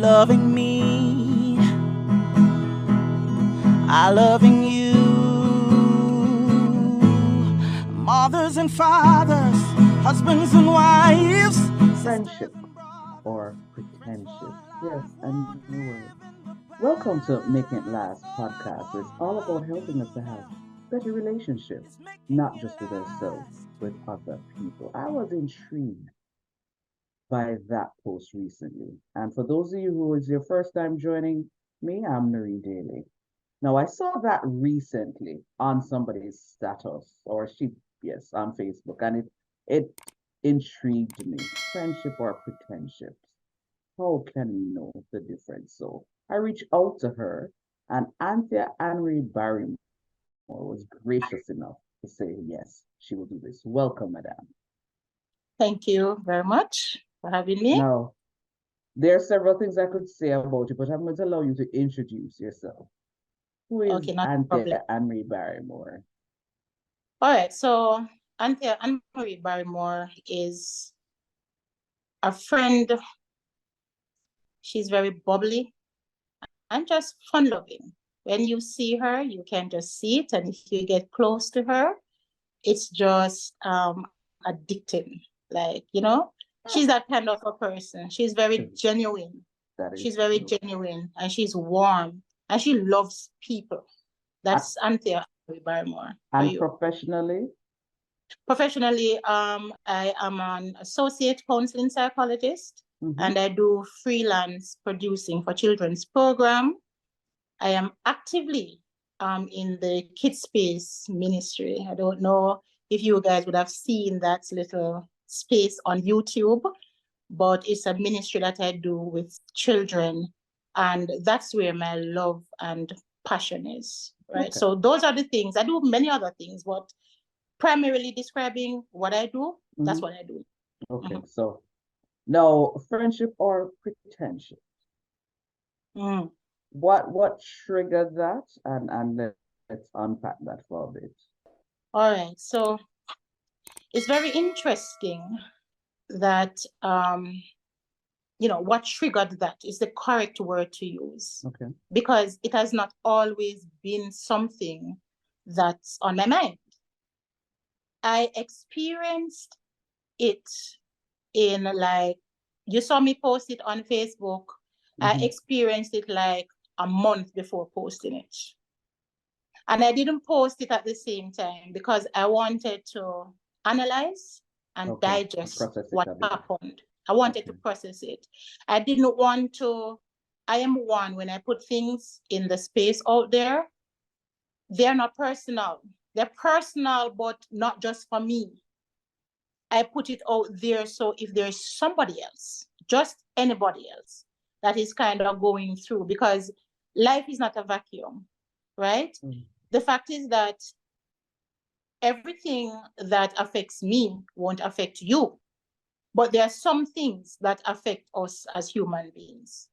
loving me, I loving you. Mothers and fathers, husbands and wives, Friendship or pretendship. Yes, a new word. Welcome to Making It Last podcast, where it's all about helping us to have better relationships, not just with ourselves, with other people. I was intrigued by that post recently. And for those of you who is your first time joining me, I'm Nuri Daly. Now, I saw that recently on somebody's status, or yes, on Facebook, and it intrigued me. Friendship or pretendship? How can we know the difference? So I reached out to her, and Anthia Barrymore was gracious enough to say yes, she will do this. Welcome, madam. Thank you very much for having me. Now, there are several things I could say about you, but I'm going to allow you to introduce yourself. Who is Okay, not a problem. Anthia Barrymore? All right, so Anthea Anne-Marie Barrymore is a friend. She's very bubbly and just fun-loving. When you see her, you can just see it, and if you get close to her, it's just addicting. Like, she's that kind of a person. She's very genuine. That is She's very true. genuine, and she's warm, and she loves people. That's Anthea Barrymore for And you. professionally? Professionally, I am an associate counseling psychologist, Mhm. and I do freelance producing for children's program. I am actively in the Kids Space ministry. I don't know if you guys would have seen that little space on YouTube, but it's a ministry that I do with children, and that's where my love and passion is, right? Okay. So those are the things. I do many other things, but primarily describing what I do, that's Mhm. what I do. Okay, so now friendship or pretendship? Mm. What triggered that? And let's unpack that for a bit. All right, so it's very interesting that what triggered that is the correct word to use, Okay. because it has not always been something that's on my mind. I experienced it in, like, you saw me post it on Facebook. I Mhm. experienced it like a month before posting it. And I didn't post it at the same time because I wanted to analyze and Okay. digest Process it what a bit. happened. I wanted to Okay. process it. I didn't want to, I am one, when I put things in the space out there, they're not personal. They're personal, but not just for me. I put it out there so if there's somebody else, just anybody else, that is kind of going through, because life is not a vacuum, right? Mm. The fact is that everything that affects me won't affect you, but there are some things that affect us as human beings.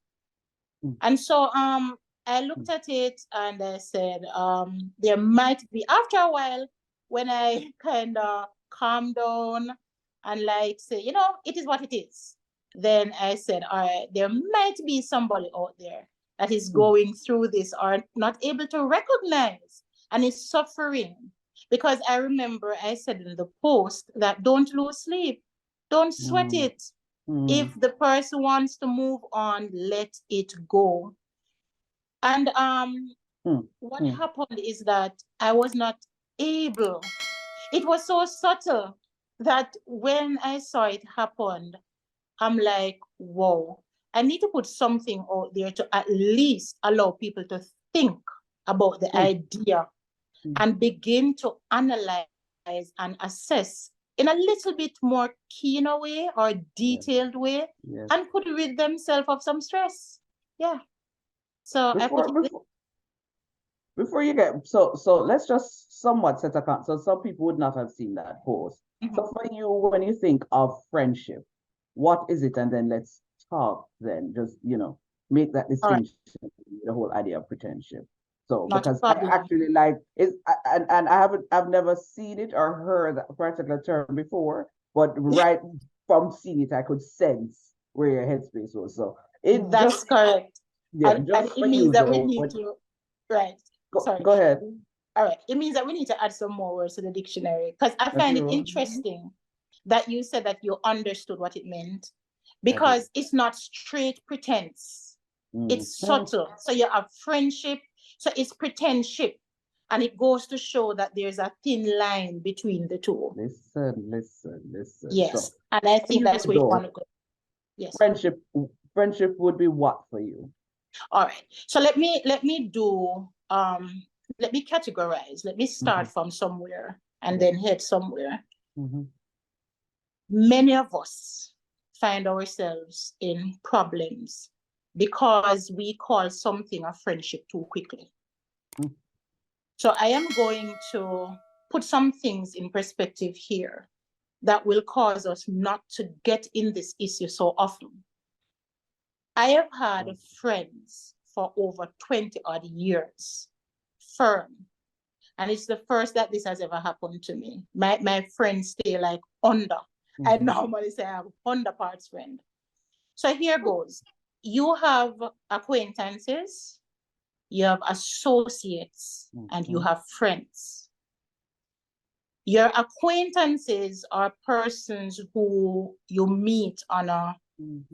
Mm. And so I looked at it and I said, there might be, after a while, when I kind of calm down and like say, it is what it is, then I said, all right, there might be somebody out there that is Mm. going through this or not able to recognize and is suffering. Because I remember I said in the post that don't lose sleep, don't sweat Mm. it. Mm. If the person wants to move on, let it go. And Mm. what Mm. happened is that I was not able. It was so subtle that when I saw it happen, I'm like, whoa, I need to put something out there to at least allow people to think about the Mm. idea Mm. and begin to analyze and assess in a little bit more keener way or Yes. detailed way, Yes. and could rid themselves of some stress. Yeah. So I put Before it there. before before you get so let's just somewhat set account. So some people would not have seen that post. So Mhm. for you, when you think of friendship, what is it? And then let's talk then. Just make that All right, distinction, the whole idea of pretendship. So not a because I problem. actually like is and I've never seen it or heard that particular term before, but right from seeing it, I could sense where your headspace was. So It That's just, correct. yeah, And just it for means you that we though. need to, right. Sorry. Go ahead. All right. It means that we need to add some more words to the dictionary because I That's find it true. interesting that you said that you understood what it meant I did. because it's not straight pretense. It's Mhm. subtle. So you have friendship. So it's pretendship. And it goes to show that there's a thin line between the two. Listen. So Yes. And I for think you that's where you want though, to go. Yes. friendship would be what for you? All right. So let me do let me categorize. Let me start from somewhere and then head somewhere. Many of us find ourselves in problems because we call something a friendship too quickly. So I am going to put some things in perspective here that will cause us not to get in this issue so often. I have had friends for over 20 odd years, firm. And it's the first that this has ever happened to me. My friends stay like under. I normally say I have 100 parts friend. So here goes. You have acquaintances, you have associates, and you have friends. Your acquaintances are persons who you meet on a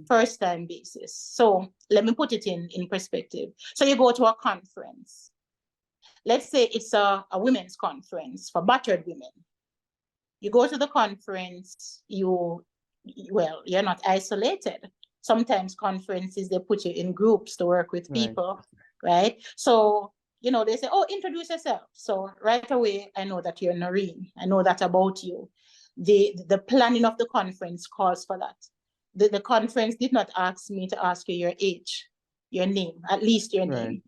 first time basis. So let me put it in perspective. So you go to a conference. Let's say it's a women's conference for battered women. You go to the conference, you're not isolated. Sometimes conferences, they put you in groups to work with people, right? So, they say, oh, introduce yourself. So right away, I know that you're Noreen. I know that about you. The planning of the conference calls for that. The conference did not ask me to ask you your age, your name, at least your name,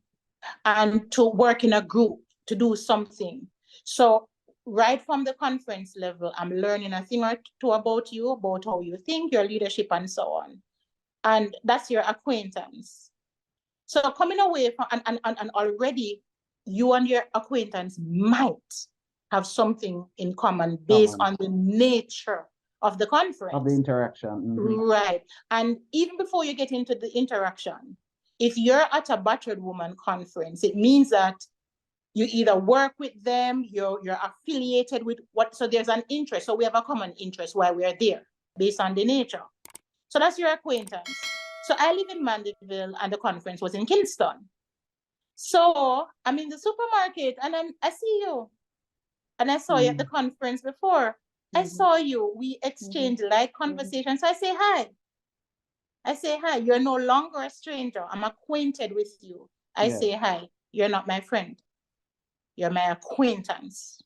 and to work in a group to do something. So right from the conference level, I'm learning a thing or two about you, about how you think, your leadership, and so on. And that's your acquaintance. So coming away from, and already you and your acquaintance might have something in common based on the nature of the conference. Of the interaction. Right. And even before you get into the interaction, if you're at a battered woman conference, it means that you either work with them, you're affiliated with so there's an interest. So we have a common interest while we're there based on the nature. So that's your acquaintance. So I live in Mandeville and the conference was in Kingston. So I'm in the supermarket and I see you. And I saw you at the conference before. I saw you. We exchanged light conversations. So I say hi. You're no longer a stranger. I'm acquainted with you. I say hi. You're not my friend. You're my acquaintance.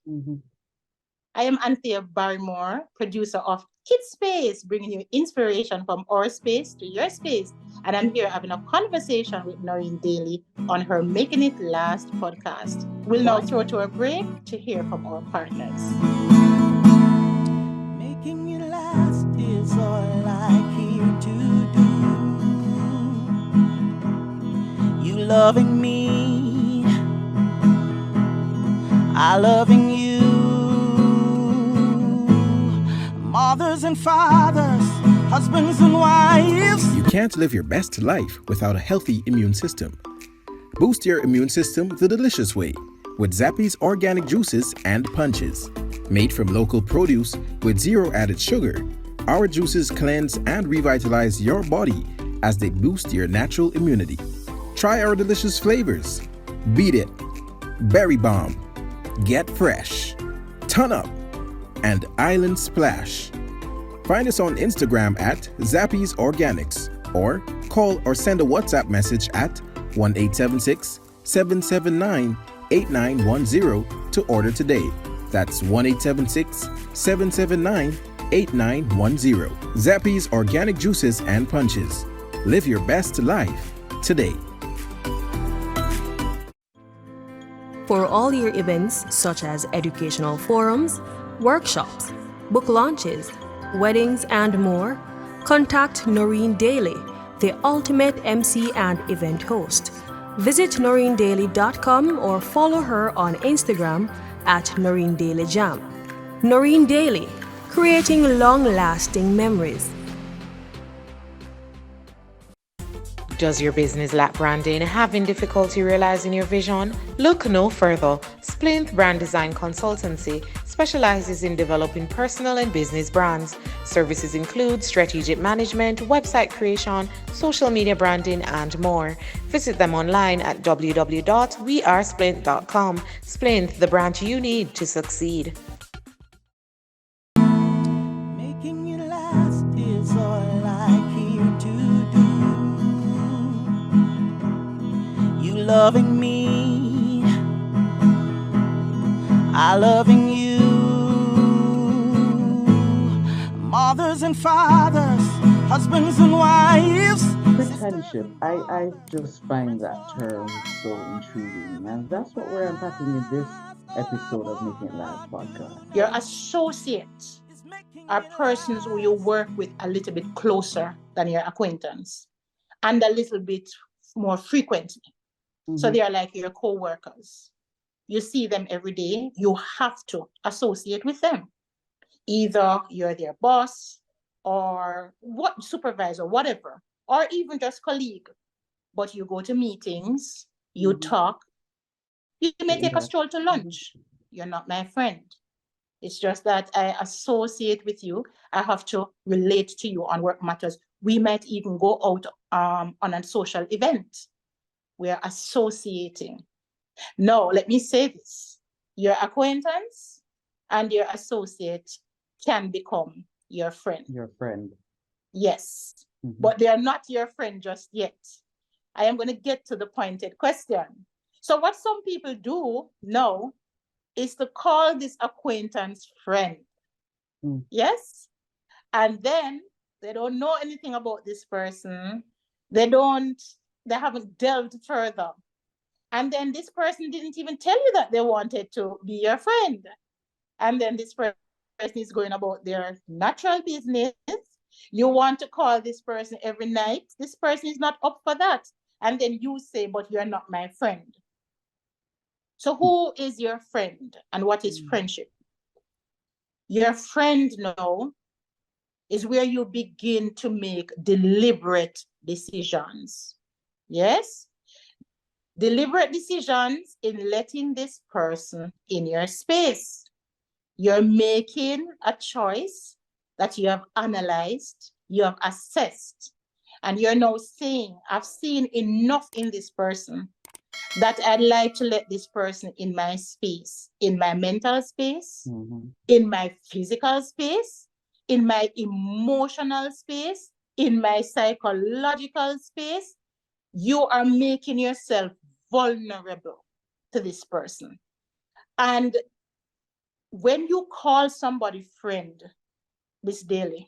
I am Anthia Barrymore, producer of Kids Space, bringing you inspiration from our space to your space. And I'm here having a conversation with Noreen Daly on her Making It Last podcast. We'll now throw to a break to hear from our partners. Making it last is all I care to do. You loving me, I loving you. Mothers and fathers, husbands and wives. You can't live your best life without a healthy immune system. Boost your immune system the delicious way with Zappy's organic juices and punches. Made from local produce with zero added sugar, our juices cleanse and revitalize your body as they boost your natural immunity. Try our delicious flavors. Beat It, Berry Bomb, Get Fresh, Ton Up, and Island Splash. Find us on Instagram at Zappy's Organics or call or send a WhatsApp message at 1-876-779-8910 to order today. That's 1-876-779-8910. Zappy's Organic Juices and Punches. Live your best life today. For all your events such as educational forums, workshops, book launches, weddings, and more, contact Noreen Daly, the ultimate MC and event host. Visit noreendaly.com or follow her on Instagram at Noreen Daly Jam. Noreen Daly, creating long-lasting memories. Does your business lack branding? Having difficulty realizing your vision? Look no further. Splinth Brand Design Consultancy specializes in developing personal and business brands. Services include strategic management, website creation, social media branding, and more. Visit them online at www.wearesplint.com. Splinth, the brand you need to succeed. Making it last is all I care to do. You loving me, I loving you. Mothers and fathers, husbands and wives. Pretendship. I just find that term so intriguing, and that's what we're unpacking in this episode of Making It Last podcast. Your associates are persons who you work with a little bit closer than your acquaintance and a little bit more frequently. So they are like your co-workers. You see them every day. You have to associate with them. Either you're their boss or what supervisor, whatever, or even just colleague. But you go to meetings, you talk, you may take a stroll to lunch. You're not my friend. It's just that I associate with you. I have to relate to you on work matters. We might even go out on a social event. We are associating. No, let me say this. Your acquaintance and your associate can become your friend. Your friend. Yes, but they are not your friend just yet. I am going to get to the pointed question. So what some people do now is to call this acquaintance friend. Yes? And then they don't know anything about this person. They haven't delved further. And then this person didn't even tell you that they wanted to be your friend. And then this person is going about their natural business. You want to call this person every night. This person is not up for that. And then you say, but you're not my friend. So who is your friend and what is friendship? Your friend now is where you begin to make deliberate decisions. Yes? Deliberate decisions in letting this person in your space. You're making a choice that you have analyzed, you have assessed, and you're now saying, I've seen enough in this person that I'd like to let this person in my space, in my mental space, in my physical space, in my emotional space, in my psychological space. You are making yourself vulnerable to this person. And when you call somebody friend, Miss Daly,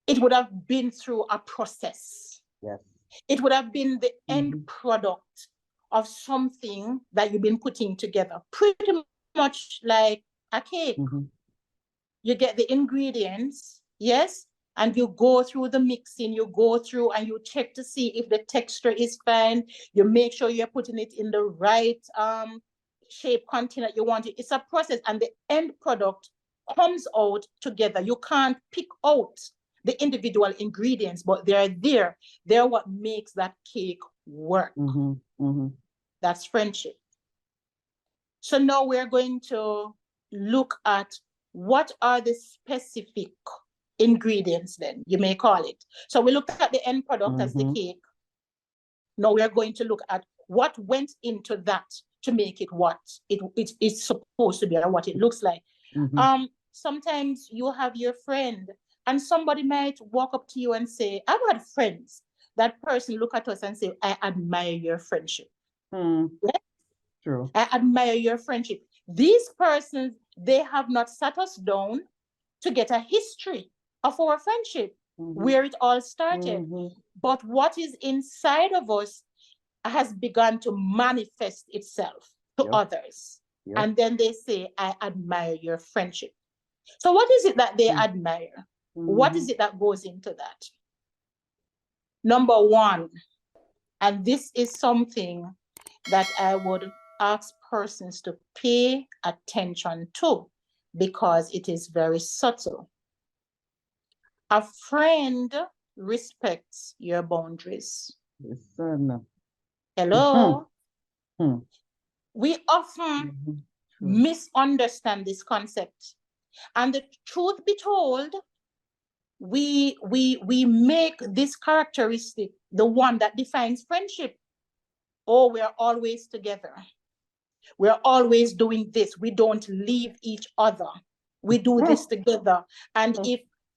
it would have been through a process. Yes. It would have been the end product of something that you've been putting together, pretty much like a cake. You get the ingredients, yes, and you go through the mixing, you go through and you check to see if the texture is fine. You make sure you're putting it in the right shape container you want it. It's a process, and the end product comes out together. You can't pick out the individual ingredients, but they're there. They're what makes that cake work. That's friendship. So now we're going to look at what are the specific ingredients then, you may call it. So we looked at the end product as the cake. Now we're going to look at what went into that to make it what it's supposed to be and what it looks like. Sometimes you have your friend and somebody might walk up to you and say, I've had friends. That person look at us and say, I admire your friendship. Yes? True. I admire your friendship. These persons, they have not sat us down to get a history of our friendship, where it all started. But what is inside of us has begun to manifest itself to others. And then they say, I admire your friendship. So what is it that they admire? What is it that goes into that? Number one, and this is something that I would ask persons to pay attention to because it is very subtle. A friend respects your boundaries. Listen. Hello? Hmm. We often True. misunderstand this concept. And the truth be told, we make this characteristic the one that defines friendship. Oh, we're always together. We're always doing this. We don't leave each other. We do this together. And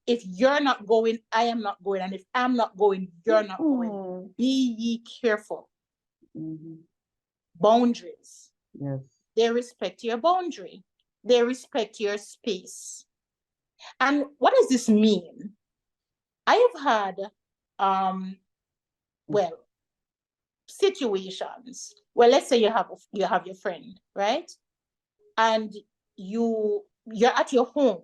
if you're not going, I am not going. And if I'm not going, you're not going. Be ye careful. Boundaries. Yes. They respect your boundary. They respect your space. And what does this mean? I have had situations where, let's say you have your friend, right? And you're at your home,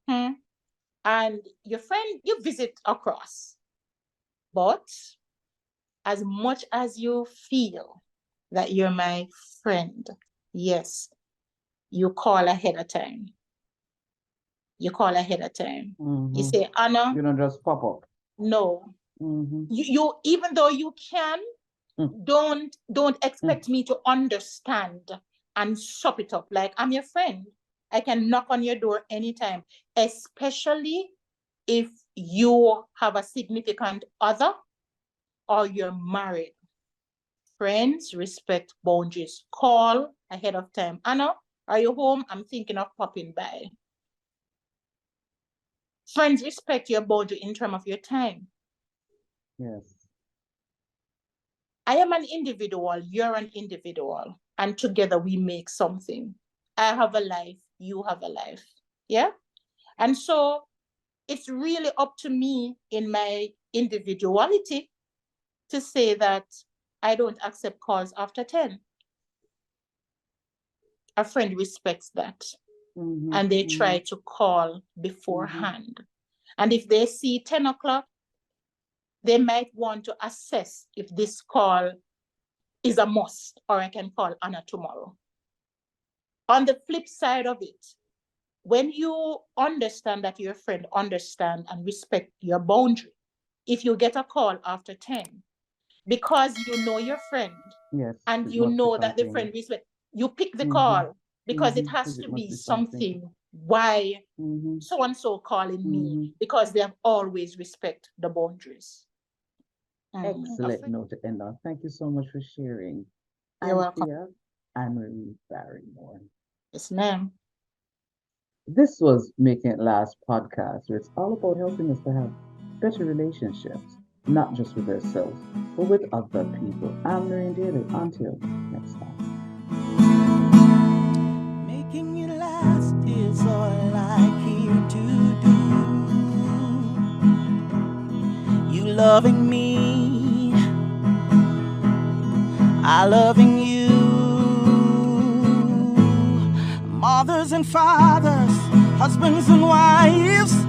and your friend you visit across. But as much as you feel that you're my friend, yes, you call ahead of time. You call ahead of time. You say, Anna. You don't just pop up. No. You even though you can, don't expect me to understand and sop it up. Like, I'm your friend. I can knock on your door anytime, especially if you have a significant other or you're married. Friends respect boundaries. Call ahead of time. Anna, are you home? I'm thinking of popping by. Friends respect your boundary in terms of your time. Yes. I am an individual, you're an individual, and together we make something. I have a life, you have a life. Yeah? And so it's really up to me in my individuality to say that I don't accept calls after 10. A friend respects that. And they try to call beforehand. And if they see 10 o'clock, they might want to assess if this call is a must, or I can call Anna tomorrow. On the flip side of it, when you understand that your friend understand and respect your boundary, if you get a call after 10, because you know your friend, yes, and you know that the friend respect, you pick the call because it has to be something. Why so-and-so calling me? Because they have always respect the boundaries. Excellent note to end on. Thank you so much for sharing. You're welcome. Anne-Marie Barrymore. Yes, ma'am. This was Making It Last podcast, where it's all about helping us to have better relationships, not just with ourselves, but with other people. I'm Noreen Daly. Until next time. Making it last is all I came to do. You loving me, I loving you. Mothers and fathers, husbands and wives,